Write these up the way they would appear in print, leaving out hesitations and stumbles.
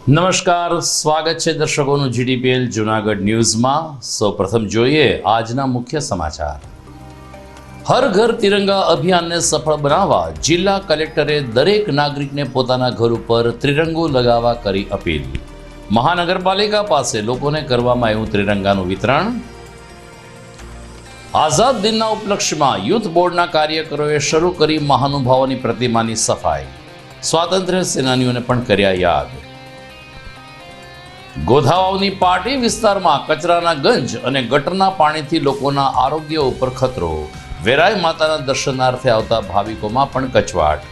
નમસ્કાર, સ્વાગત છે દર્શકોનું જીડીપીએલ જૂનાગઢ ન્યૂઝમાં। સૌપ્રથમ જોઈએ આજના મુખ્ય સમાચાર। હર ઘર તિરંગા અભિયાનને સફળ બનાવવા જિલ્લા કલેક્ટરે દરેક નાગરિકને પોતાના ઘર ઉપર ત્રિરંગો લગાવવા કરી અપીલ। મહાનગરપાલિકા પાસે લોકોને કરવામાં આવ્યું ત્રિરંગાનું વિતરણ। આઝાદ દિનના ઉપલક્ષ્યમાં યુથ બોર્ડના કાર્યકરોએ શરૂ કરી મહાનુભાવોની પ્રતિમાની સફાઈ। સ્વાતંત્ર્ય સેનાનીઓને પણ કર્યા યાદ। ગોધાવાવની પાટી વિસ્તારમાં કચરાના ગંજ અને ગટરના પાણીથી લોકોના આરોગ્ય ઉપર ખતરો। વેરાય માતાના દર્શનાર્થે આવતા ભાવિકોમાં પણ કચવાટ।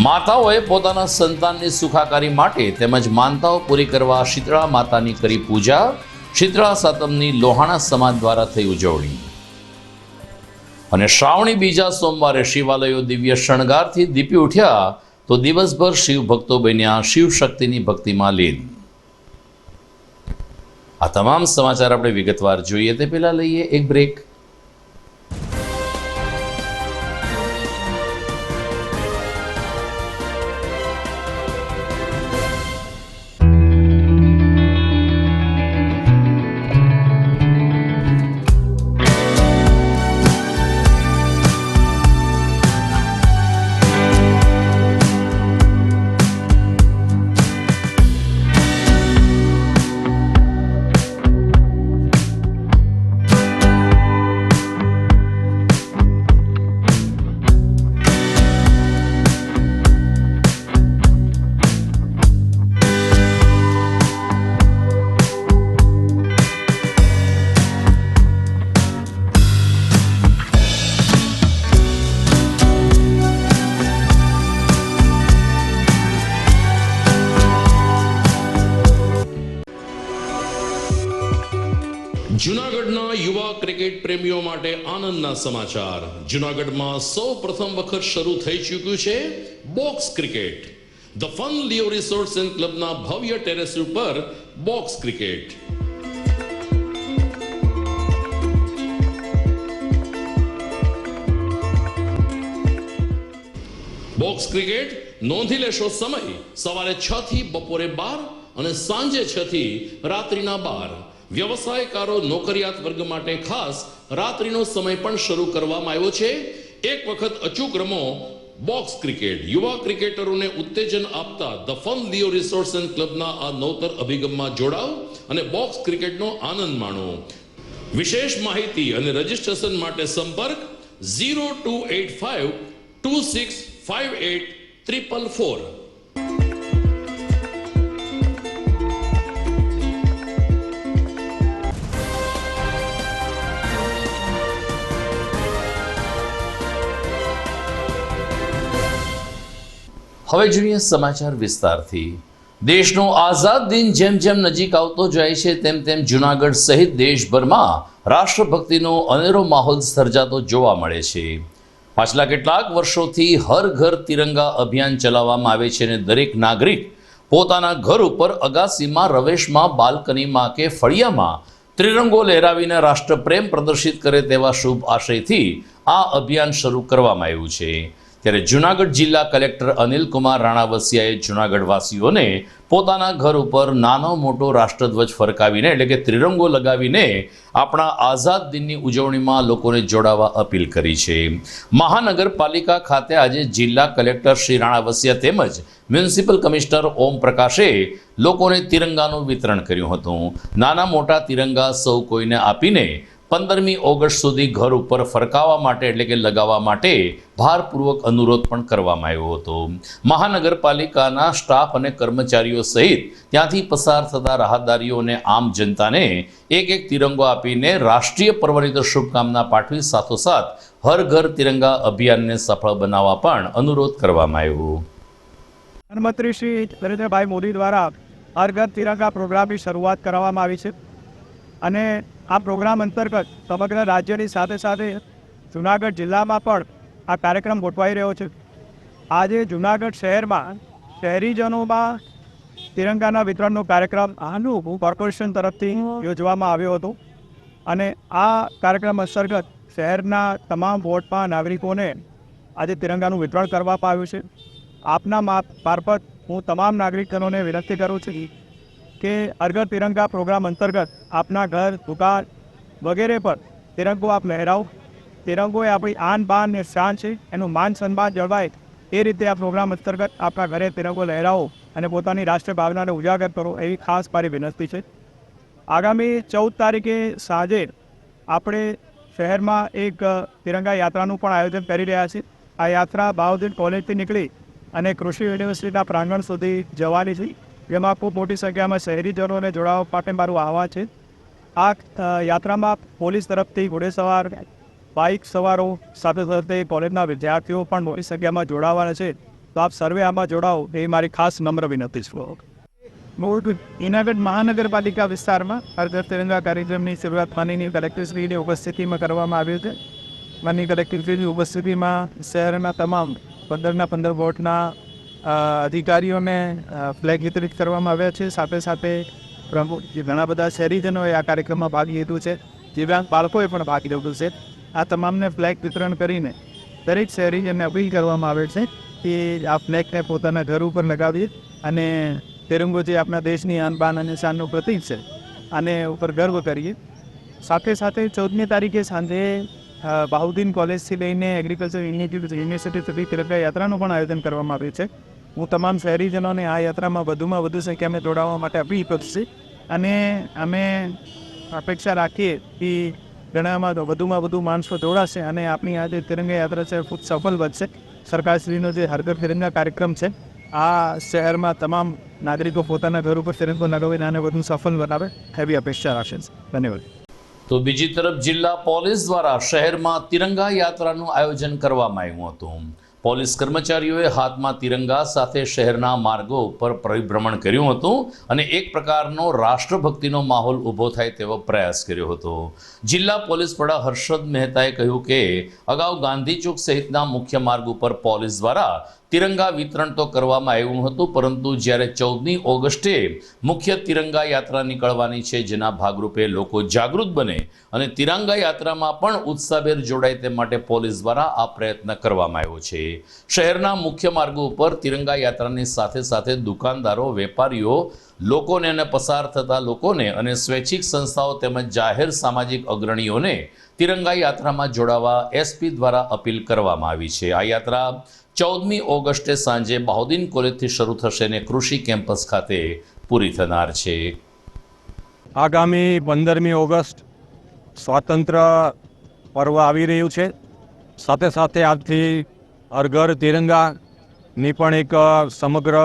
માતાઓએ પોતાના સંતાનની સુખાકારી માટે તેમજ માનતાઓ પૂરી કરવા શીતળા માતાની કરી પૂજા। શીતળા સાતમની લોહાણા સમાજ દ્વારા થઈ ઉજવણી। અને શ્રાવણી બીજા સોમવારે શિવાલયો દિવ્ય શણગારથી દીપી ઉઠ્યા તો દિવસભર શિવ ભક્તો બન્યા શિવ શક્તિની ભક્તિમાં લીન। આ તમામ સમાચાર આપણે વિગતવાર જોઈએ તે પહેલા લઈએ એક બ્રેક। જૂનાગઢના યુવા ક્રિકેટ પ્રેમીઓ માટે આનંદના સમાચાર। જૂનાગઢમાં સૌ પ્રથમ વખત શરૂ થઈ ચૂક્યું છે box cricket. The Fun Leo Resorts and ક્લબના ભવ્ય ટેરેસ ઉપર બોક્સ ક્રિકેટ। બોક્સ ક્રિકેટ નોંધી લેશો સમય સવારે 6 થી બપોરે 12 અને સાંજે 6 થી રાત્રિના 12। વ્યવસાયકારો નોકરિયાત વર્ગ માટે ખાસ રાત્રિનો સમય પણ શરૂ કરવામાં આવ્યો છે। એક વખત અચૂક રમો બોક્સ ક્રિકેટ। યુવા ક્રિકેટરોને ઉત્તેજન આપતા the Fun Leo Resorts and ક્લબના આ નવતર અભિગમમાં જોડાઓ અને બોક્સ ક્રિકેટનો આનંદ માણો। વિશેષ માહિતી અને રજીસ્ટ્રેશન માટે સંપર્ક 0285 2658 444। હવે જોઈએ સમાચાર વિસ્તારથી। દેશનો આઝાદ દિન જેમ જેમ નજીક આવતો જાય છે તેમ તેમ જૂનાગઢ સહિત દેશભરમાં રાષ્ટ્રભક્તિનો અનેરો માહોલ સર્જાતો જોવા મળે છે। પાછલા કેટલાક વર્ષોથી હર ઘર તિરંગા અભિયાન ચલાવવામાં આવે છે અને દરેક નાગરિક પોતાના ઘર ઉપર અગાસીમાં, રવેશમાં, બાલ્કનીમાં કે ફળિયામાં ત્રિરંગો લહેરાવીને રાષ્ટ્રપ્રેમ પ્રદર્શિત કરે તેવા શુભ આશયથી આ અભિયાન શરૂ કરવામાં આવ્યું છે। ત્યારે જૂનાગઢ જિલ્લા કલેક્ટર અનિલ કુમાર રાણાવસિયાએ જૂનાગઢ વાસીઓને પોતાના ઘર ઉપર નાનો મોટો રાષ્ટ્રધ્વજ ફરકાવીને એટલે કે ત્રિરંગો લગાવીને આપણા આઝાદ દિનની ઉજવણીમાં લોકોને જોડાવા અપીલ કરી છે। મહાનગરપાલિકા ખાતે આજે જિલ્લા કલેક્ટર શ્રી રાણાવસિયા તેમજ મ્યુનિસિપલ કમિશનર ઓમ પ્રકાશે લોકોને તિરંગાનું વિતરણ કર્યું હતું। નાના મોટા તિરંગા સૌ કોઈને આપીને 15મી ઓગસ્ટ સુધી ઘર ઉપર ફરકાવવા માટે એટલે કે લગાવવા માટે ભારપૂર્વક અનુરોધ પણ કરવામાં આવ્યો હતો। મહાનગરપાલિકાના સ્ટાફ અને કર્મચારીઓ સહિત ત્યાંથી પસાર થતા રાહદારીઓ અને આમ જનતાને એક એક તિરંગો આપીને રાષ્ટ્રીય પર્વની તો શુભકામના પાઠવી સાથોસાથ હર ઘર તિરંગા અભિયાનને સફળ બનાવવા પણ અનુરોધ કરવામાં આવ્યો। પ્રધાનમંત્રી શ્રી નરેન્દ્રભાઈ મોદી દ્વારા હર ઘર તિરંગા પ્રોગ્રામની શરૂઆત કરવામાં આવી છે અને આ પ્રોગ્રામ અંતર્ગત સમગ્ર રાજ્યની સાથે સાથે જૂનાગઢ જિલ્લામાં પણ આ કાર્યક્રમ ગોઠવાઈ રહ્યો છે। આજે જૂનાગઢ શહેરમાં શહેરીજનોમાં તિરંગાના વિતરણનો કાર્યક્રમ કોર્પોરેશન તરફથી યોજવામાં આવ્યો હતો અને આ કાર્યક્રમ અંતર્ગત શહેરના તમામ વોર્ડમાં નાગરિકોને આજે તિરંગાનું વિતરણ કરવામાં આવ્યું છે। આપના મારફત હું તમામ નાગરિકોને વિનંતી કરું છું કે હર ઘર તિરંગા પ્રોગ્રામ અંતર્ગત આપના ઘર, દુકાન વગેરે પર તિરંગો આપ લહેરાવો. તિરંગો એ આપણી આન બાન ને શાન છે, એનું માન સન્માન જળવાય એ રીતે આ પ્રોગ્રામ અંતર્ગત આપણા ઘરે તિરંગો લહેરાવો અને પોતાની રાષ્ટ્રીય ભાવનાને ઉજાગર કરો એવી ખાસ મારી વિનંતી છે. આગામી 14 તારીખે સાંજે આપણે શહેરમાં એક તિરંગા યાત્રાનું પણ આયોજન કરી રહ્યા છીએ. આ યાત્રા બાઉદ્દીન કોલેજથી નીકળી અને કૃષિ યુનિવર્સિટીના પ્રાંગણ સુધી જવાની છે, જેમાં ખૂબ મોટી સંખ્યામાં શહેરીજનોને જોડાવા માટે મારું આહવાન છે. આ યાત્રામાં પોલીસ તરફથી ઘોડેસવાર, બાઇક સવારો સાથે સાથે કોલેજના વિદ્યાર્થીઓ પણ મોટી સંખ્યામાં જોડાવાના છે. તો આપ સર્વે આમાં જોડાઓ એ મારી ખાસ નમ્ર વિનંતી છે. જૂનાગઢ મહાનગરપાલિકા વિસ્તારમાં હર ઘર તિરંગા કાર્યક્રમની શરૂઆત માનનીય કલેક્ટરશ્રીની ઉપસ્થિતિમાં કરવામાં આવ્યું છે. માનનીય કલેક્ટરશ્રીની ઉપસ્થિતિમાં શહેરના તમામ 15 વોર્ડના અધિકારીઓને ફ્લેગ વિતરિત કરવામાં આવ્યા છે. સાથે સાથે ઘણા બધા શહેરીજનોએ આ કાર્યક્રમમાં ભાગ લીધું છે. દિવ્યાંગ બાળકોએ પણ ભાગ લીધું છે. આ તમામને ફ્લેગ વિતરણ કરીને દરેક શહેરીજનને અપીલ કરવામાં આવે છે કે આ ફ્લેગને પોતાના ઘર ઉપર લગાવીએ અને તિરંગો જે આપણા દેશની આન બાન અને શાનનું પ્રતીક છે આને ઉપર ગર્વ કરીએ. સાથે સાથે 14મી તારીખે સાંજે બાઉદ્દીન કોલેજથી લઈને એગ્રીકલ્ચર યુનિવર્સિટી સુધી તિરંગા યાત્રાનું પણ આયોજન કરવામાં આવ્યું છે. હું તમામ શહેરીજનોને આ યાત્રામાં વધુમાં વધુ સંખ્યામાં જોડાવા માટે અપીલ કરું છું અને અમે અપેક્ષા રાખીએ કે વધુમાં વધુ માણસો જોડાશે અને આપણી આ જે તિરંગા યાત્રા છે ખૂબ સફળ બનશે. સરકારશ્રીનો જે હર ઘર તિરંગા કાર્યક્રમ છે આ શહેરમાં તમામ નાગરિકો પોતાના ઘર ઉપર તિરંગો લગાવીને આને વધુ સફળ બનાવે એવી અપેક્ષા રાખે છે. ધન્યવાદ. તો બીજી તરફ જિલ્લા પોલીસ દ્વારા શહેરમાં તિરંગા યાત્રાનું આયોજન કરવામાં આવ્યું હતું. પોલીસ કર્મચારીઓએ હાથમાં તિરંગા સાથે શહેરના માર્ગો ઉપર પરિભ્રમણ કર્યું હતું અને એક પ્રકારનો રાષ્ટ્રભક્તિનો માહોલ ઊભો થાય તેવો પ્રયાસ કર્યો હતો. જિલ્લા પોલીસ વડા હર્ષદ મહેતાએ કહ્યું કે અગાઉ ગાંધી ચોક સહિતના મુખ્ય માર્ગ ઉપર પોલીસ દ્વારા તિરંગા વિતરણ તો કરવામાં આવ્યું હતું, પરંતુ જ્યારે 14મી ઓગસ્ટે મુખ્ય તિરંગા યાત્રા નીકળવાની છે, જેના ભાગરૂપે લોકો જાગૃત બને અને તિરંગા યાત્રામાં પણ ઉત્સાહભેર જોડાય તે માટે પોલીસ દ્વારા આ પ્રયત્ન કરવામાં આવ્યો છે. શહેરના મુખ્ય માર્ગો ઉપર તિરંગા યાત્રાની સાથે સાથે દુકાનદારો, વેપારીઓ, લોકોને અને પસાર થતા લોકોને અને સ્વૈચ્છિક સંસ્થાઓ તેમજ જાહેર સામાજિક અગ્રણીઓને તિરંગા યાત્રામાં જોડાવા એસપી દ્વારા અપીલ કરવામાં આવી છે. આ યાત્રા 14મી ઓગસ્ટે સાંજે બાઉદ્દીન કોલેજથી શરૂ થશે અને કૃષિ કેમ્પસ ખાતે પૂરી થનાર છે. આગામી 15મી ઓગસ્ટ સ્વાતંત્ર્ય પર્વ આવી રહ્યું છે. સાથે સાથે આજથી હર ઘર તિરંગાની પણ એક સમગ્ર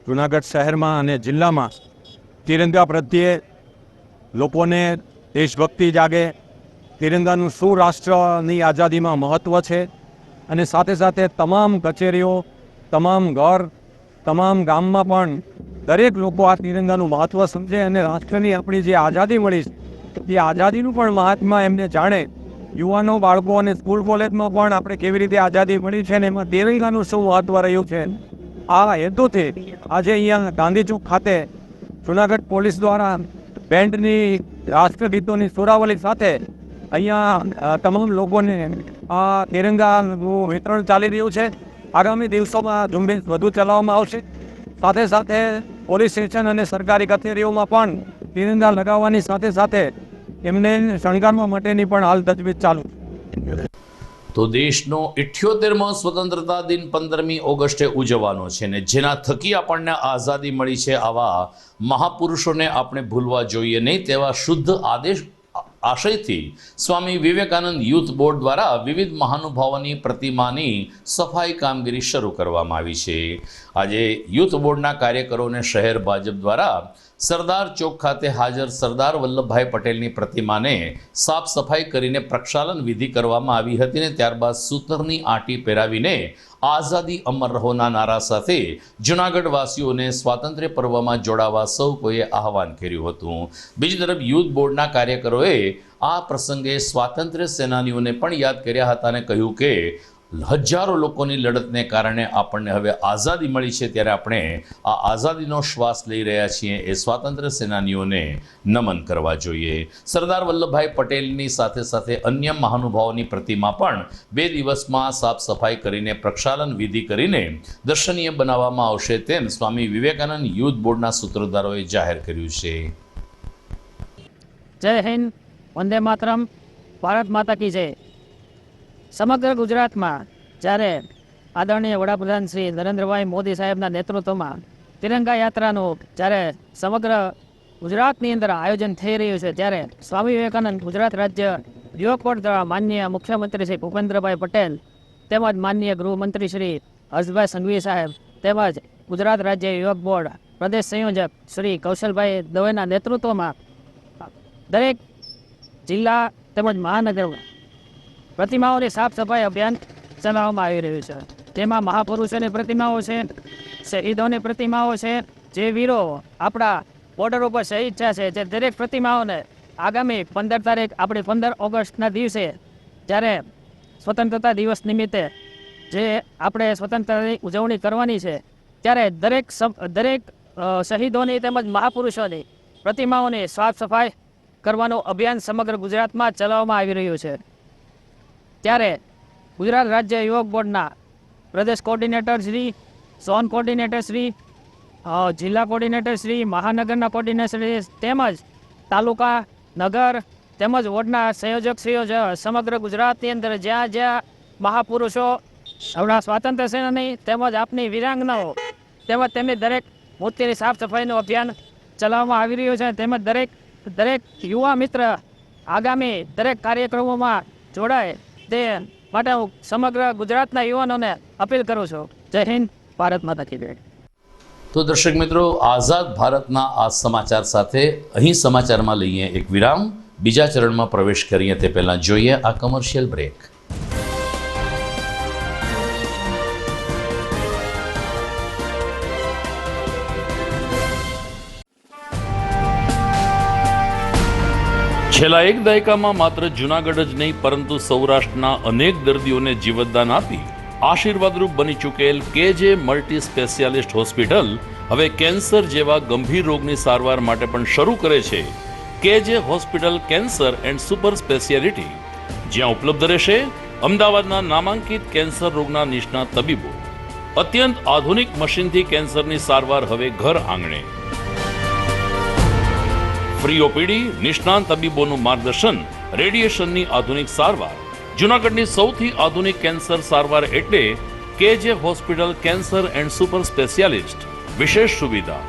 જૂનાગઢ શહેરમાં અને જિલ્લામાં તિરંગા પ્રત્યે લોકોને દેશભક્તિ જાગે, તિરંગાનું શું રાષ્ટ્રની આઝાદીમાં મહત્ત્વ છે અને સાથે સાથે તમામ કચેરીઓ, તમામ ઘર, તમામ ગામમાં પણ દરેક લોકો આ તિરંગાનું મહત્ત્વ સમજે અને રાષ્ટ્રની આપણી જે આઝાદી મળી છે એ આઝાદીનું પણ મહાત્મા એમને જાણે. યુવાનો, બાળકો અને સ્કૂલ કોલેજમાં પણ આપણે કેવી રીતે આઝાદી મળી છે ને એમાં તિરંગાનું શું મહત્ત્વ રહ્યું છે, આ હેતુથી આજે અહીંયા ગાંધી ચોક ખાતે જૂનાગઢ પોલીસ દ્વારા બેન્ડની, રાષ્ટ્રગીતોની સુરાવલી સાથે અહીંયા તમામ લોકોને આ તિરંગાનું વિતરણ ચાલી રહ્યું છે. આગામી દિવસોમાં ઝુંબેશ વધુ ચલાવવામાં આવશે. સાથે સાથે પોલીસ સ્ટેશન અને સરકારી કચેરીઓમાં પણ તિરંગા લગાવવાની સાથે સાથે એમને શણગારવા માટેની પણ હાલ તજવીજ ચાલુ. તો દેશનો 78મો સ્વતંત્રતા દિન 15મી ઓગસ્ટે ઉજવવાનો છે ને જેના થકી આપણને આઝાદી મળી છે, આવા મહાપુરુષોને આપણે ભૂલવા જોઈએ નહીં તેવા શુદ્ધ આશયથી સ્વામી વિવેકાનંદ યુથ બોર્ડ દ્વારા વિવિધ મહાનુભાવોની પ્રતિમાની સફાઈ કામગીરી શરૂ કરવામાં આવી છે. આજે યુથ બોર્ડના કાર્યકરોને શહેર ભાજપ દ્વારા સરદાર ચોક ખાતે હાજર સરદાર વલ્લભભાઈ પટેલની પ્રતિમાને સાફ સફાઈ કરીને પ્રક્ષાલન વિધિ કરવામાં આવી હતી ને ત્યારબાદ સૂતરની આંટી પહેરાવીને આઝાદી અમર રહોના નારા સાથે જૂનાગઢવાસીઓને સ્વાતંત્ર્ય પર્વમાં જોડાવા સૌ કોઈએ આહવાન કર્યું હતું. બીજી તરફ યુથ બોર્ડના કાર્યકરોએ આ પ્રસંગે સ્વાતંત્ર્ય સેનાનીઓને પણ યાદ કર્યા હતા અને કહ્યું કે હજારો લોકોની લડતને કારણે આપણને હવે આઝાદી મળી છે, ત્યારે આપણે આ આઝાદીનો શ્વાસ લઈ રહ્યા છીએ એ સ્વાતંત્ર્ય સેનાનીઓને નમન કરવા જોઈએ. સરદાર વલ્લભભાઈ પટેલની સાથે સાથે અન્ય મહાનુભાવોની પ્રતિમા પણ 2 દિવસમાં સાફ સફાઈ કરીને પ્રક્ષાલન વિધિ કરીને દર્શનીય બનાવવામાં આવશે તેમ સ્વામી વિવેકાનંદ યુથ બોર્ડના સૂત્રધારોએ જાહેર કર્યું છે. જય હિન્દ, વંદે માતરમ, ભારત માતા કી જય. સમગ્ર ગુજરાતમાં જ્યારે આદરણીય વડાપ્રધાન શ્રી નરેન્દ્રભાઈ મોદી સાહેબના નેતૃત્વમાં તિરંગા યાત્રાનું જ્યારે સમગ્ર ગુજરાતની અંદર આયોજન થઈ રહ્યું છે, ત્યારે સ્વામી વિવેકાનંદ ગુજરાત રાજ્ય યુવક બોર્ડ દ્વારા માનનીય મુખ્યમંત્રી શ્રી ભૂપેન્દ્રભાઈ પટેલ તેમજ માનનીય ગૃહમંત્રી શ્રી હર્ષભાઈ સંઘવી સાહેબ તેમજ ગુજરાત રાજ્ય યુવક બોર્ડ પ્રદેશ સંયોજક શ્રી કૌશલભાઈ દવેના નેતૃત્વમાં દરેક જિલ્લા તેમજ મહાનગરમાં પ્રતિમાઓની સાફ સફાઈ અભિયાન ચલાવવામાં આવી રહ્યું છે. તેમાં મહાપુરુષોની પ્રતિમાઓ છે, શહીદોની પ્રતિમાઓ છે, જે વીરો આપણા બોર્ડર ઉપર શહીદ થયા છે, જે દરેક પ્રતિમાઓને આગામી 15 તારીખ આપણી 15 ઓગસ્ટના દિવસે જ્યારે સ્વતંત્રતા દિવસ નિમિત્તે જે આપણે સ્વતંત્રતાની ઉજવણી કરવાની છે, ત્યારે દરેક શહીદોની તેમજ મહાપુરુષોની પ્રતિમાઓની સાફ સફાઈ કરવાનું અભિયાન સમગ્ર ગુજરાતમાં ચલાવવામાં આવી રહ્યું છે. ત્યારે ગુજરાત રાજ્ય યુવક બોર્ડના પ્રદેશ coordinator Shri, zone coordinator Shri, જિલ્લા કોર્ડિનેટર શ્રી, મહાનગરના કોર્ડિનેટર શ્રી તેમજ તાલુકા, નગર તેમજ વોર્ડના સંયોજકશ્રીઓ સમગ્ર ગુજરાતની અંદર જ્યાં જ્યાં મહાપુરુષો, આપણા સ્વાતંત્ર્ય સેનાની તેમજ આપની વીરાંગનાઓ તેમજ તેમની દરેક મૂર્તિની સાફ સફાઈનું અભિયાન ચલાવવામાં આવી રહ્યું છે. તેમજ દરેક યુવા મિત્ર આગામી દરેક કાર્યક્રમોમાં જોડાય તે માટે હું સમગ્ર ગુજરાતના યુવાનોને અપીલ કરું છું. જય હિન્દ, ભારત માતા કી જય. તો દર્શક મિત્રો, આઝાદ ભારતના આ સમાચાર સાથે અહીં સમાચારમાં લઈએ એક વિરામ. બીજા ચરણમાં પ્રવેશ કરીએ તે પહેલાં જોઈએ આ કમર્શિયલ બ્રેક. છેલ્લા 1 દાયકામાં માત્ર જૂનાગઢ જ નહીં પરંતુ સૌરાષ્ટ્રના અનેક દર્દીઓને જીવતદાન આપી આશીર્વાદરૂપ બની ચૂકેલ કેજે મલ્ટી સ્પેશિયાલિસ્ટ હોસ્પિટલ હવે કેન્સર જેવા ગંભીર રોગની સારવાર માટે પણ શરૂ કરે છે કેજે hospital cancer and super speciality, જ્યાં ઉપલબ્ધ રહેશે અમદાવાદના નામાંકિત કેન્સર રોગના નિષ્ણાત તબીબો. અત્યંત આધુનિક મશીનથી કેન્સરની સારવાર હવે ઘર આંગણે. ફ્રી ઓપીડી, નિષ્ણાંત તબીબોનું માર્ગદર્શન, રેડિયેશનની આધુનિક સારવાર. જૂનાગઢની સૌથી આધુનિક કેન્સર સારવાર એટલે કેજે hospital cancer and super specialist. વિશેષ સુવિધા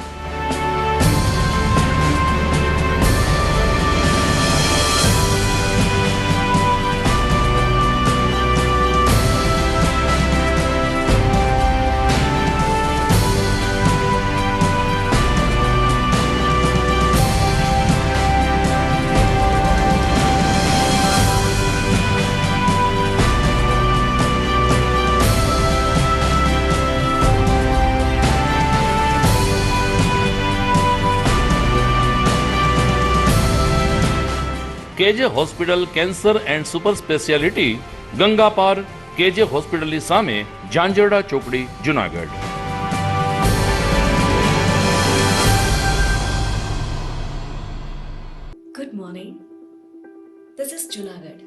કેજે hospital cancer and super speciality, Ganga પાર, કેજે હોસ્પિટલની સામે, ઝાંઝરડા ચોકડી, Junagadh. Good morning. This is Junagadh.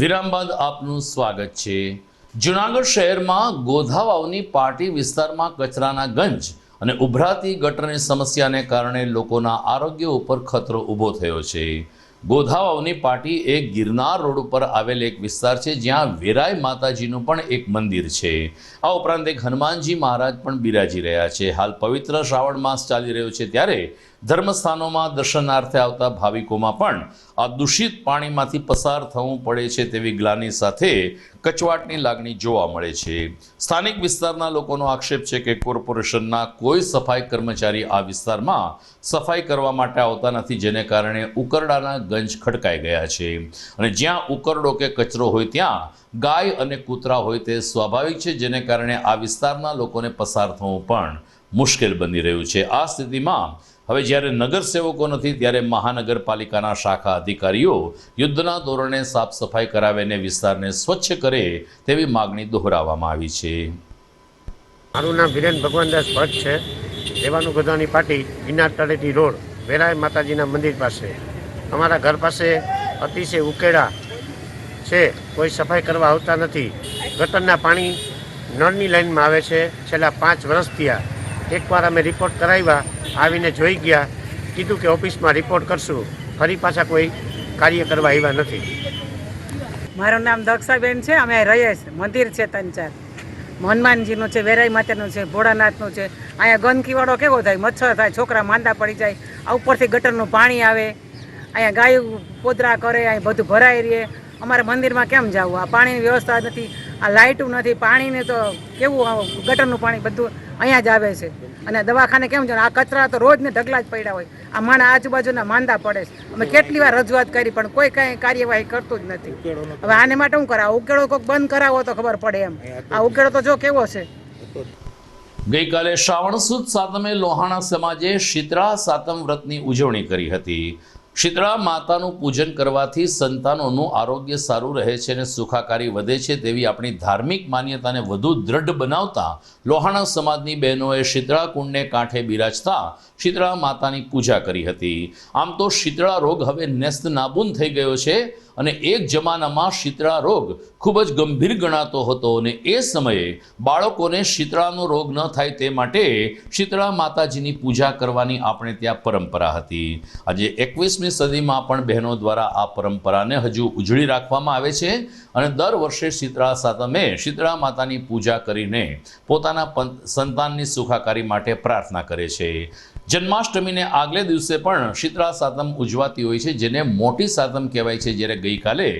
વિરામ બાદ આપનું સ્વાગત છે. જૂનાગઢ શહેરમાં ગોધાવાવની પાર્ટી વિસ્તારમાં કચરાના ગંજ અને ઉભરાતી ગટરની સમસ્યાને કારણે લોકોના આરોગ્ય ઉપર ખતરો ઊભો થયો છે. ગોધાવાવની પાર્ટી એ ગિરનાર રોડ ઉપર આવેલ એક વિસ્તાર છે જ્યાં વેરાય માતાજીનું પણ એક મંદિર છે. આ ઉપરાંત એક હનુમાનજી મહારાજ પણ બિરાજી રહ્યા છે. હાલ પવિત્ર શ્રાવણ માસ ચાલી રહ્યો છે ત્યારે ધર્મસ્થાનોમાં દર્શનાર્થે આવતા ભાવિકોમાં પણ આ દૂષિત પાણીમાંથી પસાર થવું પડે છે તેવી ગ્લાનિ સાથે કચવાટની લાગણી જોવા મળે છે. સ્થાનિક વિસ્તારના લોકોનો આક્ષેપ છે કે કોર્પોરેશનના કોઈ સફાઈ કર્મચારી આ વિસ્તારમાં સફાઈ કરવા માટે આવતા નથી, જેને કારણે ઉકરડાના ગંજ ખડકાઈ ગયા છે અને જ્યાં ઉકરડો કે કચરો હોય ત્યાં ગાય અને કૂતરા હોય તે સ્વાભાવિક છે, જેને કારણે આ વિસ્તારના લોકોને પસાર થવું પણ મુશ્કેલ બની રહ્યું છે. આ સ્થિતિમાં હવે જ્યારે નગરસેવકો નથી ત્યારે મહાનગરપાલિકાના શાખા અધિકારીઓ યુદ્ધના ધોરણે સાફ સફાઈ કરાવીને વિસ્તારને સ્વચ્છ કરે તેવી માગણી દોહરાવવામાં આવી છે. મારું નામ વિરેન ભગવાનદાસ ભટ્ટ છે. રહેવાનું ગોધાવાની પાર્ટી ગિરનાર તળેટી રોડ વેરાય માતાજીના મંદિર પાસે. અમારા ઘર પાસે અતિશય ઉકેડા છે, કોઈ સફાઈ કરવા આવતા નથી. ગટરના પાણી નળની લાઈનમાં આવે છે. છેલ્લા 5 વર્ષ થયા. એકવાર અમે રિપોર્ટ કરાવ્યા, આવીને જોઈ ગયા, કીધું કે ઓફિસમાં રિપોર્ટ કરશું, ફરી પાછા કોઈ કાર્ય કરવા આવ્યા નથી. મારું નામ દક્ષાબેન છે. અમે રહીએ છીએ. મંદિર છે 3-4, હનુમાનજીનું છે, વેરાઈ માતાનું છે, ભોળાનાથનું છે. અહીંયા ગંદકીવાળો કેવો થાય, મચ્છર થાય, છોકરા માંદા પડી જાય. આ ઉપરથી ગટરનું પાણી આવે, અહીંયા ગાયું પોદરા કરે, અહીં બધું ભરાઈ રહે. અમારે મંદિરમાં કેમ જવું? આ પાણીની વ્યવસ્થા નથી, આ લાઇટું નથી, પાણીને તો કેવું ગટરનું પાણી બધું અહીંયા જ આવે છે. અને દવાખાને કેમ જવાનું? આ કચરા તો રોજ ને ઢગલા જ પડ્યા હોય. આ માણા આજુબાજુના માંદા પડે છે. અમે કેટલી વાર રજૂઆત કરી પણ કોઈ કાંઈ કાર્યવાહી કરતું જ નથી. હવે આને માટે શું કરે? આ ઉકેળો કોઈક બંધ કરાવો તો ખબર પડે એમ. આ ઉકેળો તો જો કેવો છે. ગઈકાલે શ્રાવણ સુદ સાતમે લોહાણા સમાજે શીતળા સાતમ વ્રતની ઉજવણી કરી હતી. શીતળા માતાનું પૂજન કરવાથી સંતાનોનું આરોગ્ય સારું રહે છે અને સુખાકારી વધે છે તેવી આપણી ધાર્મિક માન્યતાને વધુ દ્રઢ બનાવતા લોહાણા સમાજની બહેનોએ શીતળા કુંડને કાંઠે બિરાજતા શીતળા માતાની પૂજા કરી હતી. આમ તો શીતળા રોગ હવે નેસ્ત નાબૂદ થઈ ગયો છે અને એક જમાનામાં શીતળા રોગ ખૂબ જ ગંભીર ગણાતો હતો અને એ સમયે બાળકોને શીતળાનો રોગ ન થાય તે માટે શીતળા માતાજીની પૂજા કરવાની આપણે ત્યાં પરંપરા હતી. આજે 21મી સદીમાં પણ બહેનો દ્વારા આ પરંપરાને હજુ ઉજળી રાખવામાં આવે છે અને દર વર્ષે શીતળા સાતમે શીતળા માતાની પૂજા કરીને પોતાના સંતાનની સુખાકારી માટે પ્રાર્થના કરે છે. જન્માષ્ટમીને આગલે દિવસે પણ શીતળા સાતમ ઉજવાતી હોય છે, જેને મોટી સાતમ કહેવાય છે. જ્યારે ગઈકાલે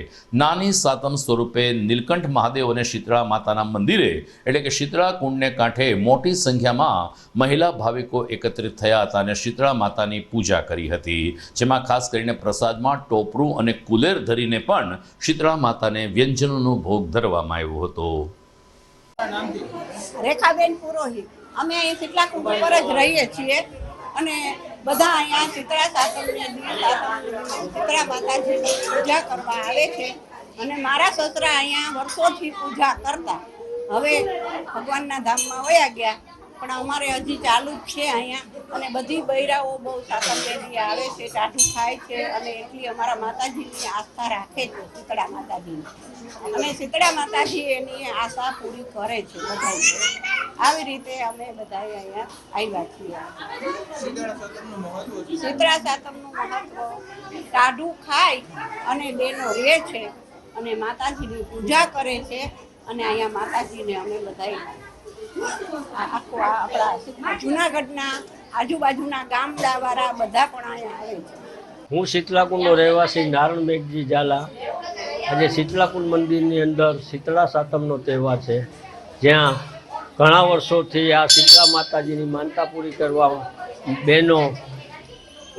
નાની સાતમ સ્વરૂપે નીલકંઠ મહાદેવ અને શીતળા માતાના મંદિરે એટલે કે શીતળા કુંડને કાંઠે મોટી સંખ્યામાં મહિલા ભાવિકો એકત્રિત થયા હતા અને શીતળા માતાની પૂજા કરી હતી, જેમાં ખાસ કરીને પ્રસાદમાં ટોપરું અને કુલેર ધરીને પણ શીતળા માતાને વ્યંજનોનો ભોગ ધરવામાં આવ્યો હતો. રેખાબેન પુરોહિત. અમે અહીં શીતળા કુંડ પર જ રહીએ છીએ અને બધા અહીંયા શીતળા સાતમને શીતળા માતાજીની પૂજા કરવા આવે છે અને મારા સસરા અહીંયા વર્ષોથી પૂજા કરતા હવે ભગવાનના ધામમાં વયા ગયા, પણ અમારે હજી ચાલુ જ છે અહીંયા. અને બધી બૈરાઓ બહુ સાતમની આવે છે, ટાઢું ખાય છે અને એટલી અમારા માતાજીની આસ્થા રાખે છે શીતળા માતાજીની. અને શીતળા માતાજી એની આશા પૂરી કરે છે બધા. આવી રીતે અમે બધા અહીંયા આવ્યા છીએ. શીતળા સાતમનું મહત્વ ટાઢું ખાય અને બેનો રહે છે અને માતાજીની પૂજા કરે છે અને અહીંયા માતાજીને અમે બધા આખું આપણા જૂનાગઢના આજુબાજુના ગામડાવાળા બધા પણ અહીંયા આવે છે. હું શીતલાકુંડનો રહેવાસી નારણ મેઘજી ઝાલા. આજે શીતલાકુંડ મંદિરની અંદર શીતળા સાતમનો તહેવાર છે, જ્યાં ઘણા વર્ષોથી આ શીતળા માતાજીની માનતા પૂરી કરવા બહેનો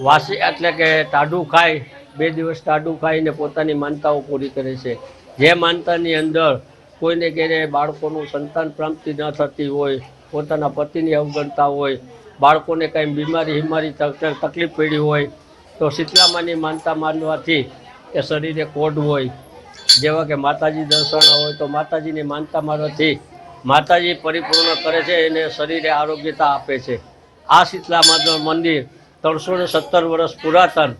વાસી એટલે કે ટાઢું ખાઈ 2 દિવસ ટાઢું ખાઈને પોતાની માનતાઓ પૂરી કરે છે. જે માનતાની અંદર કોઈને ઘેરે બાળકોનું સંતાન પ્રાપ્તિ ન થતી હોય, પોતાના પતિની અવગણતા હોય, બાળકોને કંઈ બીમારી તકલીફ પડી હોય તો શીતળામાની માનતા માનવાથી એ શરીરે કોઢ હોય, જેવા કે માતાજી દર્શાણા હોય તો માતાજીની માનતા માનવાથી માતાજી પરિપૂર્ણ કરે છે, એને શરીરે આરોગ્યતા આપે છે. આ શીતળા મંદિર 317 વર્ષ પુરાતન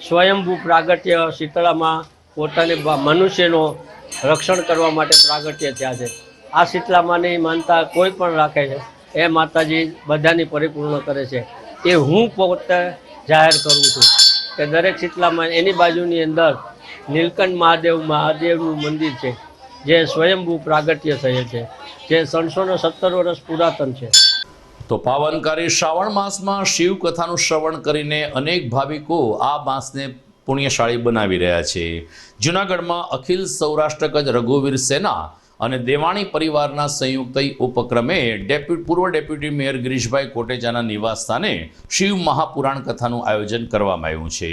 સ્વયંભૂ પ્રાગટ્ય શીતળામાં પોતાને મનુષ્યનો રક્ષણ કરવા માટે પ્રાગટ્ય થયા છે. આ શીતલા માની માનતા કોઈ પણ રાખે છે એ માતાજી બધાની પરિપૂર્ણ કરે છે. એ હું પોતે જાહેર કરું છું કે દરેક શીતલામાં એની બાજુની અંદર નીલકંઠ મહાદેવનું મંદિર છે, જે સ્વયંભૂ પ્રાગટ્ય થયેલ છે, જે 317 વર્ષ પુરાતન છે. તો પાવનકારી શ્રાવણ માસમાં શિવ કથાનું શ્રવણ કરીને અનેક ભાવિકો આ માસને પુણ્યશાળી બનાવી રહ્યા છે. જૂનાગઢમાં અખિલ સૌરાષ્ટ્ર કચ્છ રઘુવીર સેના અને દેવાણી પરિવારના સંયુક્ત ઉપક્રમે પૂર્વ ડેપ્યુટી મેયર ગિરીશભાઈ કોટેચાના નિવાસ સ્થાને શિવ મહાપુરાણ કથાનું આયોજન કરવામાં આવ્યું છે.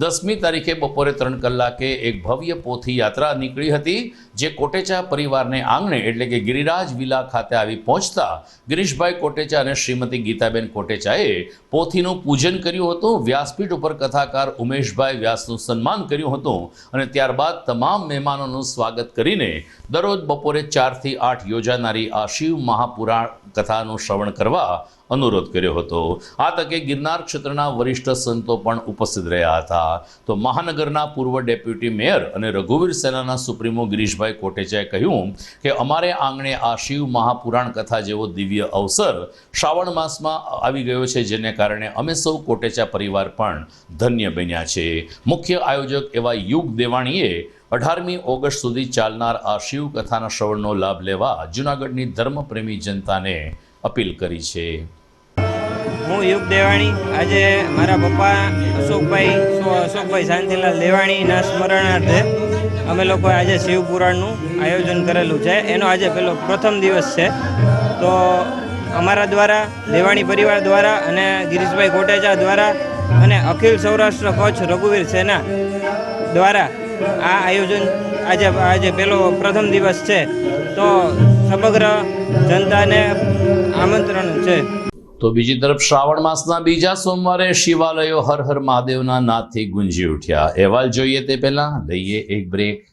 10મી તારીખે બપોરે 3 કલાકે એક ભવ્ય પોથી યાત્રા નીકળી હતી, જે કોટેચા પરિવારને આંગણે એટલે કે ગિરિરાજ વિલા ખાતે આવી પહોંચતા ગિરીશભાઈ કોટેચા અને શ્રીમતી ગીતાબેન કોટેચાએ પોથીનું પૂજન કર્યું હતું. વ્યાસપીઠ ઉપર કથાકાર ઉમેશભાઈ વ્યાસનું સન્માન કર્યું હતું અને ત્યારબાદ તમામ મહેમાનોનું સ્વાગત કરીને દરરોજ બપોરે 4 થી 8 યોજાનારી આ શિવ મહાપુરાણ કથાનું શ્રવણ કરવા અનુરોધ કર્યો હતો. આ તકે ગિરનાર ક્ષેત્રના વરિષ્ઠ સંતો પણ ઉપસ્થિત રહ્યા હતા. તો મહાનગરના પૂર્વ ડેપ્યુટી મેયર અને રઘુવીર સેનાના સુપ્રીમો ગિરીશભાઈ કોટેચાએ કહ્યું કે અમારે આંગણે આ શિવ મહાપુરાણ કથા જેવો દિવ્ય અવસર શ્રાવણ માસમાં આવી ગયો છે, જેને કારણે અમે સૌ કોટેચા પરિવાર પણ ધન્ય બન્યા છે. મુખ્ય આયોજક એવા યુગ દેવાણીએ 18મી ઓગસ્ટ સુધી ચાલનાર આ શિવ કથાના શ્રવણનો લાભ લેવા જૂનાગઢની ધર્મપ્રેમી જનતાને અપીલ કરી છે. હું યુગ દેવાણી આજે મારા પપ્પા અશોકભાઈ શાંતિલાલ દેવાણીના સ્મરણાર્થે અમે લોકોએ આજે શિવપુરાણનું આયોજન કરેલું છે. એનો આજે પેલો પ્રથમ દિવસ છે. તો અમારા દ્વારા, દેવાણી પરિવાર દ્વારા અને ગિરીશભાઈ કોટેચા દ્વારા અને અખિલ સૌરાષ્ટ્ર કચ્છ રઘુવીર સેના દ્વારા આ આયોજન આજે પેલો પ્રથમ દિવસ છે. તો સમગ્ર જનતાને આમંત્રણ છે. તો બીજી તરફ શ્રાવણ માસના બીજા સોમવારે શિવાલયો હર હર મહાદેવના નાદથી ગુંજી ઉઠ્યા. અહેવાલ જોઈએ તે પહેલા લઈએ એક બ્રેક.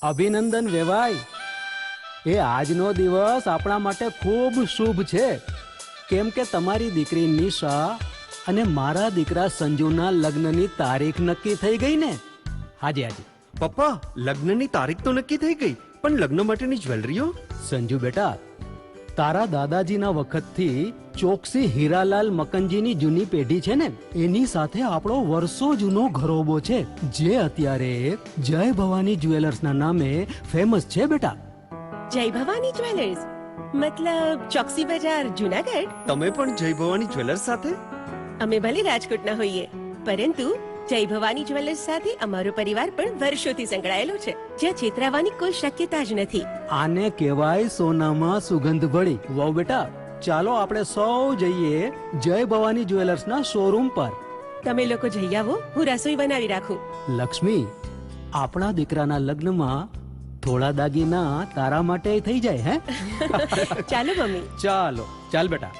અભિનંદન વેવાઈ, એ આજનો દિવસ આપણા માટે ખૂબ શુભ છે, કેમ કે તમારી દીકરી નિશા અને મારા દીકરા સંજુના લગ્નની તારીખ નક્કી થઈ ગઈ ને. હાજી હાજી પપ્પા, લગ્નની તારીખ તો નક્કી થઈ ગઈ, પણ લગ્ન માટેની જ્વેલરીઓ? સંજુ બેટા, તારા દાદાજીના વખતથી ચોકસી હીરાલાલ મકનજીની જૂની પેઢી છે ને, એની સાથે આપણો વર્ષો જૂનો ઘરોબો છે, જે અત્યારે જય ભવાની જ્વેલર્સના નામે ફેમસ છે બેટા. જય ભવાની જ્વેલર્સ મતલબ ચોકસી બજાર જૂનાગઢ? તમે પણ જય ભવાની જ્વેલર્સ સાથે? અમે ભલે રાજકોટના હોઈએ, પરંતુ જય ભવાની જ્વેલર્સ સાથે અમારો પરિવાર પણ વર્ષોથી સંકળાયેલો છે, જ્યાં છેતરાવાની કોઈ શક્યતા જ નથી. આને કહેવાય સોનામાં સુગંધ ભળી. વાવ બેટા, ચાલો આપણે સૌ જઈએ જય ભવાની જ્વેલર્સના શોરૂમ પર. તમે લોકો જઈ આવો, હું રસોઈ બનાવી રાખું. લક્ષ્મી, આપણા દીકરાના લગ્નમાં થોડા દાગીના તારા માટે થઈ જાય હે? ચાલો મમ્મી. ચાલો ચાલ બેટા.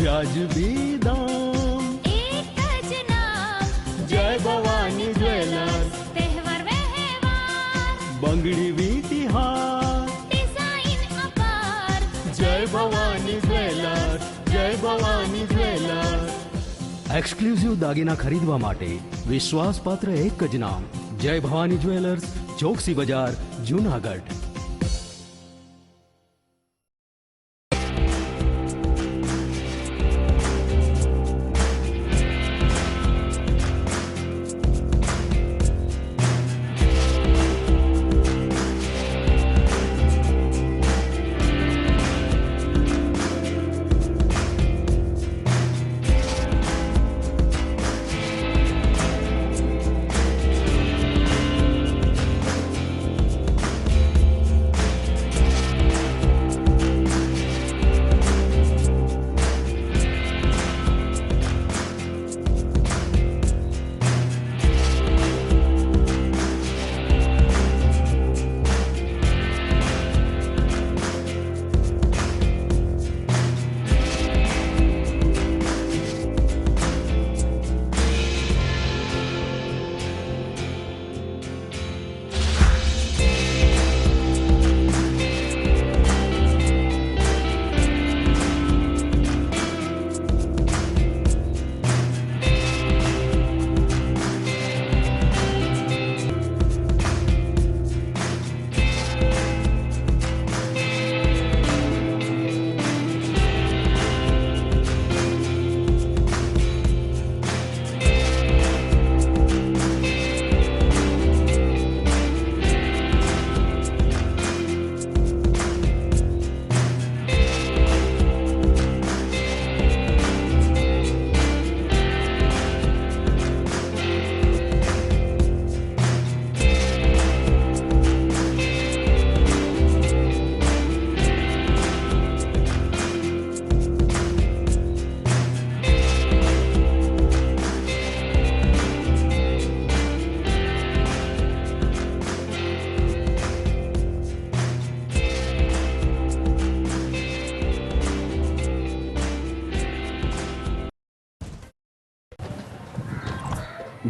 વ્યાજબી દામ, એક જ નામ, જય ભવાની જ્વેલર્સ. તહેવાર વ્યવહાર, બંગડી વીટી હાર, ડિઝાઇન અપાર, જય ભવાની જ્વેલર્સ, જય ભવાની જ્વેલર્સ. એક્સક્લુઝિવ દાગીના ખરીદવા માટે વિશ્વાસપાત્ર એક જ નામ, જય ભવાની જ્વેલર્સ, ચોકસી બજાર, જૂનાગઢ.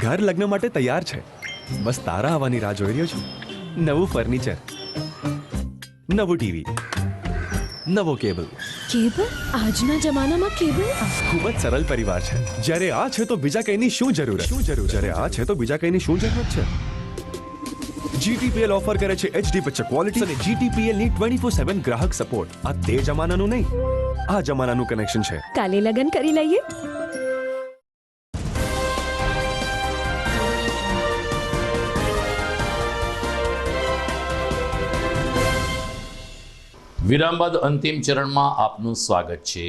ઘર લગ્ન માટે તૈયાર છે, બસ તારા આવવાની રાહ જોઈ રહ્યો છું. નવું ફર્નિચર, નવું ટીવી, નવો કેબલ. કેબલ? આજના જમાનામાં કેબલ? ખૂબ જ સરળ પરિવાર છે. જ્યારે આ છે તો બીજા કઈની શું જરૂરત? જ્યારે આ છે તો બીજા કઈની શું જરૂરત છે? GTPL ઓફર કરે છે HD પિક્ચર ક્વોલિટી અને GTPL ની 24/7 ગ્રાહક સપોર્ટ. આ તે જમાનાનું નહીં, આ જમાનાનું કનેક્શન છે. કાલે લગન કરી લઈએ. વિરામ બાદ અંતિમ ચરણમાં આપનું સ્વાગત છે.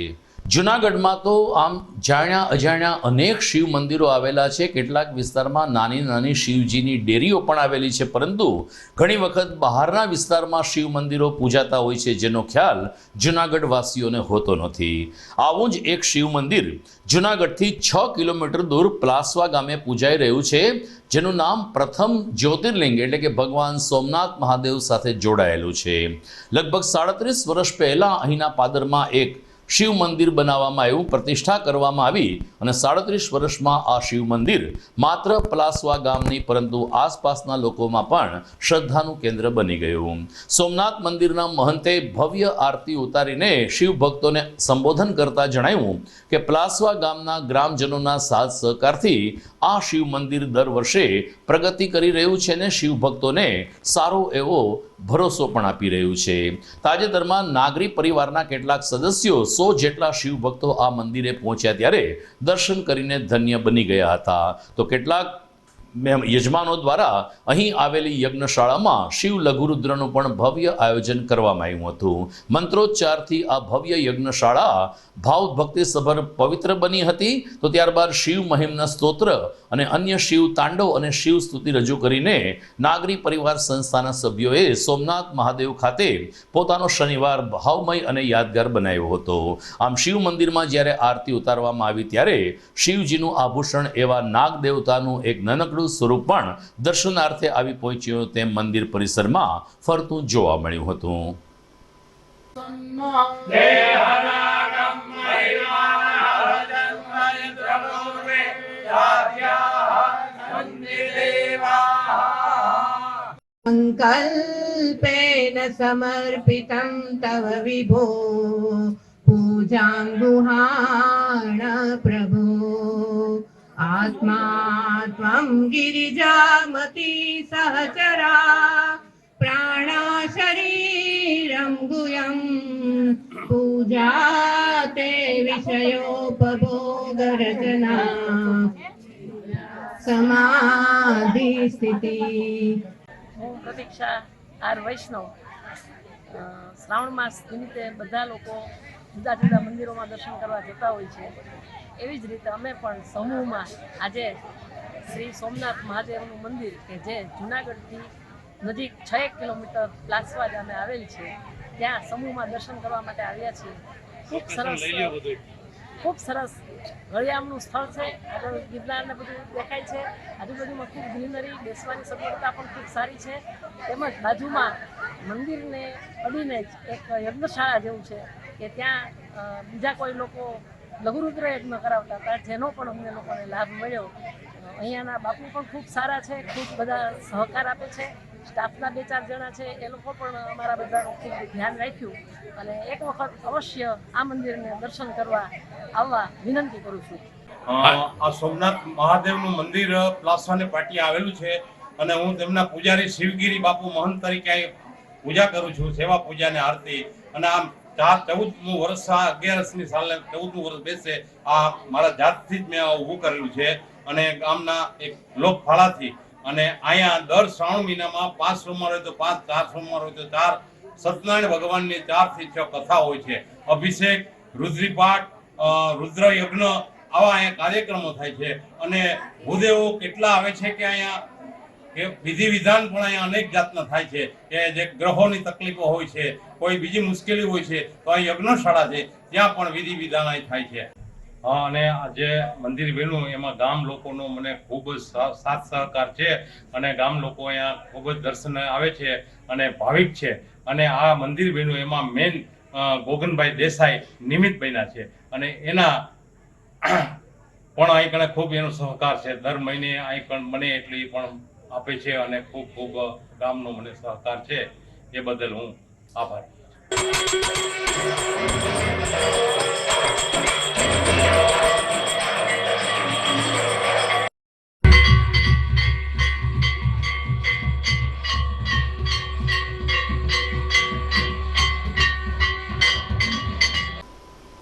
જૂનાગઢમાં તો આમ જાણ્યા અજાણ્યા અનેક શિવ મંદિરો આવેલા છે. કેટલાક વિસ્તારમાં નાની નાની શિવજીની ડેરીઓ પણ આવેલી છે, પરંતુ ઘણી વખત બહારના વિસ્તારમાં શિવ મંદિરો પૂજાતા હોય છે, જેનો ખ્યાલ જૂનાગઢ વાસીઓને હોતો નથી. આવું જ એક શિવ મંદિર જૂનાગઢથી 6 કિલોમીટર દૂર પ્લાસવા ગામે પૂજાઈ રહ્યું છે, જેનું નામ પ્રથમ જ્યોતિર્લિંગ એટલે કે ભગવાન સોમનાથ મહાદેવ સાથે જોડાયેલું છે. લગભગ 37 વર્ષ પહેલાં અહીંના પાદરમાં એક શિવ મંદિર બનાવવામાં આવ્યું, પ્રતિષ્ઠા કરવામાં આવી અને 37 વર્ષમાં આ શિવ મંદિર માત્ર પલાસવા ગામની પરંતુ આસપાસના લોકોમાં પણ શ્રદ્ધાનું કેન્દ્ર બની ગયું. સોમનાથ મંદિરના મહંતે ભવ્ય આરતી ઉતારીને શિવ ભક્તોને સંબોધન કરતા જણાવ્યું કે પલાસવા ગામના ગ્રામજનોના સાથ સહકારથી આ શિવ મંદિર દર વર્ષે પ્રગતિ કરી રહ્યું છે અને શિવ ભક્તોને સારો એવો ભરોસો પણ આપી રહ્યું છે. તાજેતરમાં નાગરી પરિવારના કેટલાક સદસ્યો 100 જેટલા શિવ ભક્તો આ મંદિરે પહોંચ્યા ત્યારે દર્શન કરીને ધન્ય બની ગયા હતા. તો કેટલાક યજમાનો દ્વારા અહીં આવેલી યજ્ઞશાળામાં શિવ લઘુરુદ્રનું પણ ભવ્ય આયોજન કરવામાં આવ્યું હતું. મંત્રોચ્ચારથી આ ભવ્ય યજ્ઞશાળા ભાવભક્તિસભર પવિત્ર બની હતી. તો ત્યારબાદ શિવ મહિમના સ્તોત્ર અને અન્ય શિવ તાંડવ અને શિવ સ્તુતિ રજૂ કરીને નાગરી પરિવાર સંસ્થાના સભ્યોએ સોમનાથ મહાદેવ ખાતે પોતાનો શનિવાર ભાવમય અને યાદગાર બનાવ્યો હતો. આમ શિવ મંદિરમાં જ્યારે આરતી ઉતારવામાં આવી ત્યારે શિવજીનું આભૂષણ એવા નાગ દેવતાનું એક નાનકડું સ્વરૂપ પણ દર્શનાર્થે આવી પહોંચ્યું તેમ મંદિર પરિસરમાં ફરતું જોવા મળ્યું હતું. સંકલ્પેન સમર્પિतं તવ વિભો પૂજાં ગુહાણ પ્રભો આત્મા ત્વં ગિરિજામતી સહચરા પ્રાણા શરીરં ગુહ્યં પૂજા તે વિષયોપભોગ રચના સમાધિ સ્થિતિ. હું પ્રતીક્ષા આર વૈષ્ણવ શ્રાવણ માસ નિમિત્તે બધા લોકો જુદા જુદા મંદિરોમાં દર્શન કરવા જતા હોય છે. એવી જ રીતે અમે પણ સમૂહમાં આજે શ્રી સોમનાથ મહાદેવનું મંદિર કે જે જૂનાગઢથી નજીક 6 કિલોમીટર પ્લાસવા ગામે આવેલ છે ત્યાં સમૂહમાં દર્શન કરવા માટે આવ્યા છીએ. ખૂબ સરસ ગળિયામનું સ્થળ છે. આગળ ગિરનારને બધું દેખાય છે. આજુબાજુમાં ખૂબ ગ્રીનરી, બેસવાની સગવડતા પણ ખૂબ સારી છે. તેમજ બાજુમાં મંદિરને અડીને જ એક યજ્ઞશાળા જેવું છે કે ત્યાં બીજા કોઈ લોકો લઘુરુદ્ર યજ્ઞ કરાવતા હતા જેનો પણ અમને લોકોને લાભ મળ્યો. અહીંયાના બાપુ પણ ખૂબ સારા છે, ખૂબ બધા સહકાર આપે છે. સ્ટાફના 2-4 જણા છે એ લોકો પણ અમારા બધાનું ખૂબ ધ્યાન રાખ્યું અને એક વખત અવશ્ય આ મંદિરને દર્શન કરવા આવવા વિનંતી કરું છું. આ સોમનાથ મહાદેવનું મંદિર પ્લાસાને પાટી આવેલું છે અને હું તેમના પૂજારી શિવગીરી બાપુ મહંત તરીકે પૂજા કરું છું, સેવા પૂજા અને આરતી. અને આમ 14મું વર્ષ, આ 11મી સાલને 14મું વર્ષ બેસે આ મારા જાતથી જ મેં ઊભું કરેલું છે અને ગામના એક લોકફાળાથી. અને અહીંયા દર શ્રાવણ મહિનામાં 5 સોમવાર હોય તો 5, 4 સોમવાર હોય તો 4 સત્યનારાયણ ભગવાનની 4 થી 6 કથા હોય છે. અભિષેક, રુદ્રીપાઠ, રુદ્ર યજ્ઞ આવા અહીંયા કાર્યક્રમો થાય છે. અને ભૂદેવો કેટલા આવે છે કે અહીંયા કે વિધિ વિધાન પણ અહીંયા અનેક જાતના થાય છે કે જે ગ્રહોની તકલીફો હોય છે, કોઈ બીજી મુશ્કેલી હોય છે તો અહીં યજ્ઞશાળા છે ત્યાં પણ વિધિ વિધાન અહીં થાય છે. અને આ જે મંદિર બન્યું એમાં ગામ લોકોનો મને ખૂબ જ સાથ સહકાર છે અને ગામ લોકો અહીંયા ખૂબ જ દર્શન આવે છે અને ભાવિક છે. અને આ મંદિર બન્યું એમાં મેન ગોગનભાઈ દેસાઈ નિમિત્ત બન્યા છે અને એના પણ અહીં કણે ખૂબ એનો સહકાર છે. દર મહિને અહીં કણ મને એટલી પણ આપે છે અને ખૂબ ખૂબ ગામનો મને સહકાર છે. એ બદલ હું આભાર.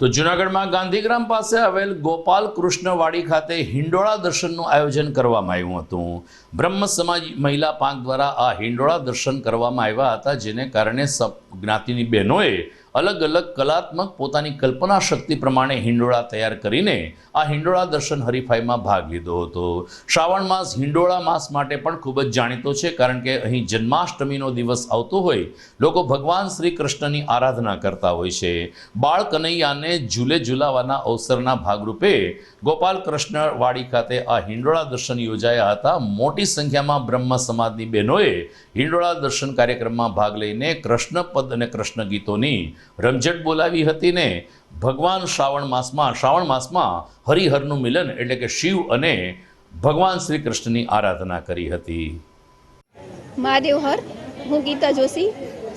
તો જૂનાગઢમાં ગાંધીગ્રામ પાસે આવેલ ગોપાલ કૃષ્ણવાડી ખાતે હિંડોળા દર્શનનું આયોજન કરવામાં આવ્યું હતું. બ્રહ્મ સમાજ મહિલા પાંખ દ્વારા આ હિંડોળા દર્શન કરવામાં આવ્યા હતા, જેને કારણે જ્ઞાતિની બહેનોએ અલગ અલગ કલાત્મક પોતાની કલ્પના શક્તિ પ્રમાણે હિંડોળા તૈયાર કરીને આ હિંડોળા દર્શન હરીફાઈમાં ભાગ લીધો હતો. શ્રાવણ માસ હિંડોળા માસ માટે પણ ખૂબ જ જાણીતો છે, કારણ કે અહીં જન્માષ્ટમીનો દિવસ આવતો હોય લોકો ભગવાન શ્રી કૃષ્ણની આરાધના કરતા હોય છે. બાળ કનૈયાને ઝૂલે ઝૂલાવાના અવસરના ભાગરૂપે ગોપાલ કૃષ્ણવાડી ખાતે આ હિંડોળા દર્શન યોજાયા હતા. મોટી સંખ્યામાં બ્રહ્મ સમાજની બહેનોએ હિંડોળા દર્શન કાર્યક્રમમાં ભાગ લઈને કૃષ્ણપદ અને કૃષ્ણ ગીતોની રમઝટ બોલાવી હતી ને ભગવાન શ્રાવણ માસમાં હરિહરનું મિલન એટલે કે શિવ અને ભગવાન શ્રી કૃષ્ણની આરાધના કરી હતી. મહાદેવ હર, હું ગીતા જોશી,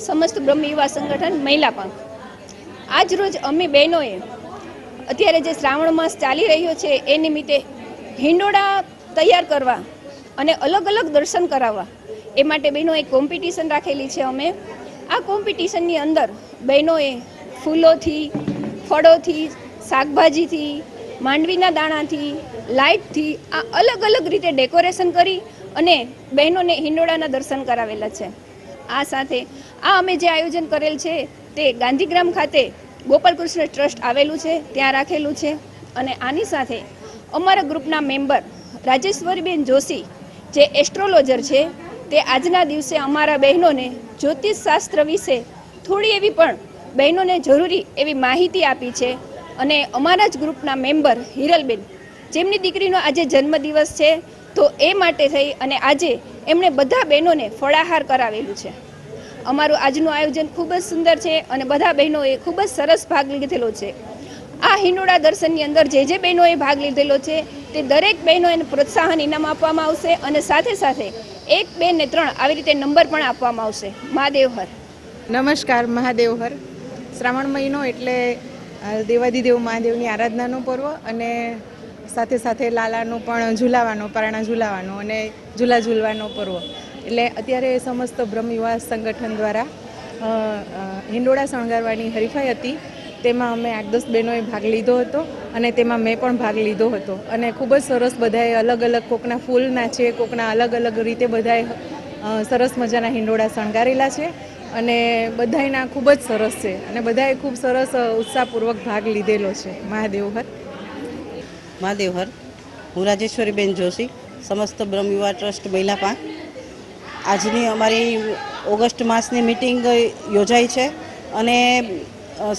સમસ્ત બ્રહ્મ યુવા સંગઠન મહિલા પાંખ. આજ રોજ અમે બહેનોએ અત્યારે જે શ્રાવણ માસ ચાલી રહ્યો છે એ નિમિત્તે હિંડોળા તૈયાર કરવા અને અલગ અલગ દર્શન કરાવવા એ માટે બહેનોએ કોમ્પિટિશન રાખેલી છે. અમે આ કોમ્પિટિશનની અંદર બહેનોએ ફૂલોથી, ફળોથી, શાકભાજીથી, માંડવીના દાણાથી, લાઇટથી આ અલગ અલગ રીતે ડેકોરેશન કરી અને બહેનોને હિંડોળાના દર્શન કરાવેલા છે. આ સાથે અમે જે આયોજન કરેલ છે તે ગાંધીગ્રામ ખાતે ગોપાલકૃષ્ણ ટ્રસ્ટ આવેલું છે ત્યાં રાખેલું છે. અને આની સાથે અમારા ગ્રુપના મેમ્બર રાજેશ્વરીબેન જોશી જે એસ્ટ્રોલોજર છે તે આજના દિવસે અમારા બહેનોને જ્યોતિષ શાસ્ત્ર વિશે થોડી એવી પણ બહેનોને જરૂરી એવી માહિતી આપી છે. અને અમારા જ ગ્રુપના મેમ્બર હિરલબેન જેમની દીકરીનો આજે જન્મદિવસ છે તો એ માટે થઈ અને આજે એમણે બધા બહેનોને ફળાહાર કરાવેલું છે. અમારું આજનું આયોજન ખૂબ જ સુંદર છે અને બધા બહેનોએ ખૂબ જ સરસ ભાગ લીધેલો છે. આ હિંડોળા દર્શનની અંદર જે બહેનોએ ભાગ લીધેલો છે તે દરેક બહેનોને પ્રોત્સાહન ઇનામ આપવામાં આવશે અને સાથે સાથે 1, 2 ને 3 આવી રીતે નંબર પણ આપવામાં આવશે. મહાદેવ હર. નમસ્કાર. મહાદેવ હર. શ્રાવણ મહિનો એટલે દેવાધિદેવ મહાદેવની આરાધનાનો પર્વ અને સાથે સાથે લાલાનું પણ ઝૂલાવાનો, પારણા ઝૂલાવાનો અને ઝૂલા ઝૂલવાનો પર્વ. એટલે અત્યારે સમસ્ત બ્રહ્મ યુવા સંગઠન દ્વારા હિંડોળા શણગારવાની હરીફાઈ હતી. તેમાં અમે 8-10 બહેનોએ ભાગ લીધો હતો અને તેમાં મેં પણ ભાગ લીધો હતો. અને ખૂબ જ સરસ બધાએ અલગ અલગ, કોકના ફૂલના છે, કોકના અલગ અલગ રીતે બધાએ સરસ મજાના હિંડોળા શણગારેલા છે અને બધાયના ખૂબ જ સરસ છે અને બધાએ ખૂબ સરસ ઉત્સાહપૂર્વક ભાગ લીધેલો છે. મહાદેવ હર. મહાદેવ હર. હું રાજેશ્વરીબેન જોશી, સમસ્ત બ્રહ્મ યુવા ટ્રસ્ટ મહિલા પાંખ. આજની અમારી ઓગસ્ટ માસની મિટિંગ યોજાઈ છે અને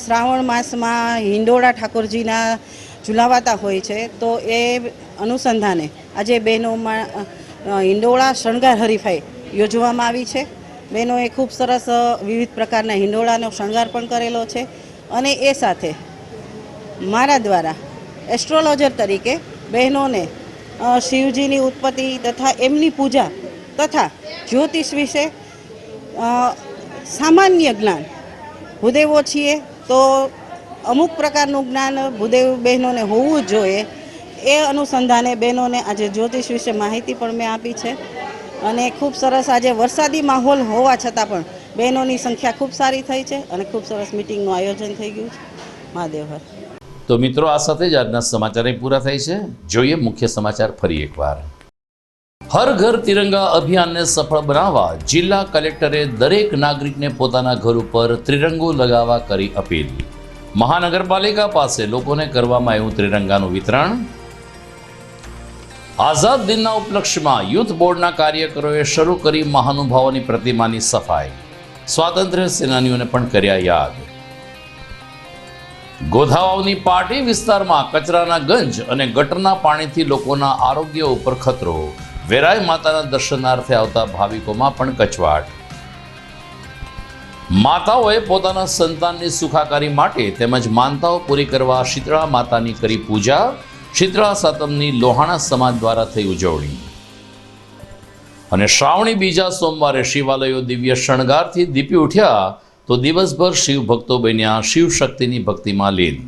શ્રાવણ માસમાં હિંડોળા ઠાકોરજીના ઝુલાવાતા હોય છે તો એ અનુસંધાને આજે બહેનોમાં હિંડોળા શણગાર હરીફાઈ યોજવામાં આવી છે. બહેનોએ ખૂબ સરસ વિવિધ પ્રકારના હિંડોળાનો શણગાર પણ કરેલો છે અને એ સાથે મારા દ્વારા એસ્ટ્રોલોજર તરીકે બહેનોને શિવજીની ઉત્પત્તિ તથા એમની પૂજા તથા જ્યોતિષ વિશે સામાન્ય જ્ઞાન, ભૂદેવો છીએ તો અમુક પ્રકારનું જ્ઞાન ભૂદેવ બહેનોને હોવું જ જોઈએ. એ અનુસંધાને બહેનોને આજે જ્યોતિષ વિશે માહિતી પણ મેં આપી છે અને ખૂબ સરસ આજે વરસાદી માહોલ હોવા છતાં પણ બહેનોની સંખ્યા ખૂબ સારી થઈ છે અને ખૂબ સરસ મિટિંગનું આયોજન થઈ ગયું છે. મહાદેવ હર. તો મિત્રો, આ સાથે જ આજના સમાચાર પૂરા થાય છે. જોઈએ મુખ્ય સમાચાર ફરી એકવાર. હર ઘર તિરંગા અભિયાનને સફળ બનાવવા જિલ્લા કલેક્ટરે દરેક નાગરિકને પોતાના ઘર ઉપર ત્રિરંગો લગાવવા કરી અપીલ. મહાનગરપાલિકા પાસે લોકોને કરવામાં આવ્યું ત્રિરંગાનું વિતરણ. આઝાદ દિનના ઉપલક્ષ્યમાં યુથ બોર્ડના કાર્યકરોએ શરૂ કરી મહાનુભાવોની પ્રતિમાની સફાઈ. સ્વાતંત્ર્ય સેનાનીઓને પણ કર્યા યાદ. ગોધાવાવની પાટી વિસ્તારમાં કચરાના ગંજ અને ગટરના પાણીથી લોકોના આરોગ્ય ઉપર ખતરો. વેરાઈ માતાના દર્શનાર્થે આવતા ભાવિકોમાં પણ કચવાટ. માતાઓએ પોતાના સંતાનની સુખાકારી માટે તેમજ માનતાઓ પૂરી કરવા શીતળા માતાની કરી પૂજા. શીતળા સાતમની લોહાણા સમાજ દ્વારા થઈ ઉજવણી. અને શ્રાવણી બીજા સોમવારે શિવાલયો દિવ્ય શણગારથી દીપી ઉઠ્યા તો દિવસભર શિવ ભક્તો બન્યા શિવ શક્તિની ભક્તિમાં લીન.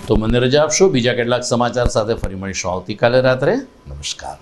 તો મને રજા આપશો. બીજા કેટલાક સમાચાર સાથે ફરી મળીશું આવતીકાલે રાત્રે. નમસ્કાર.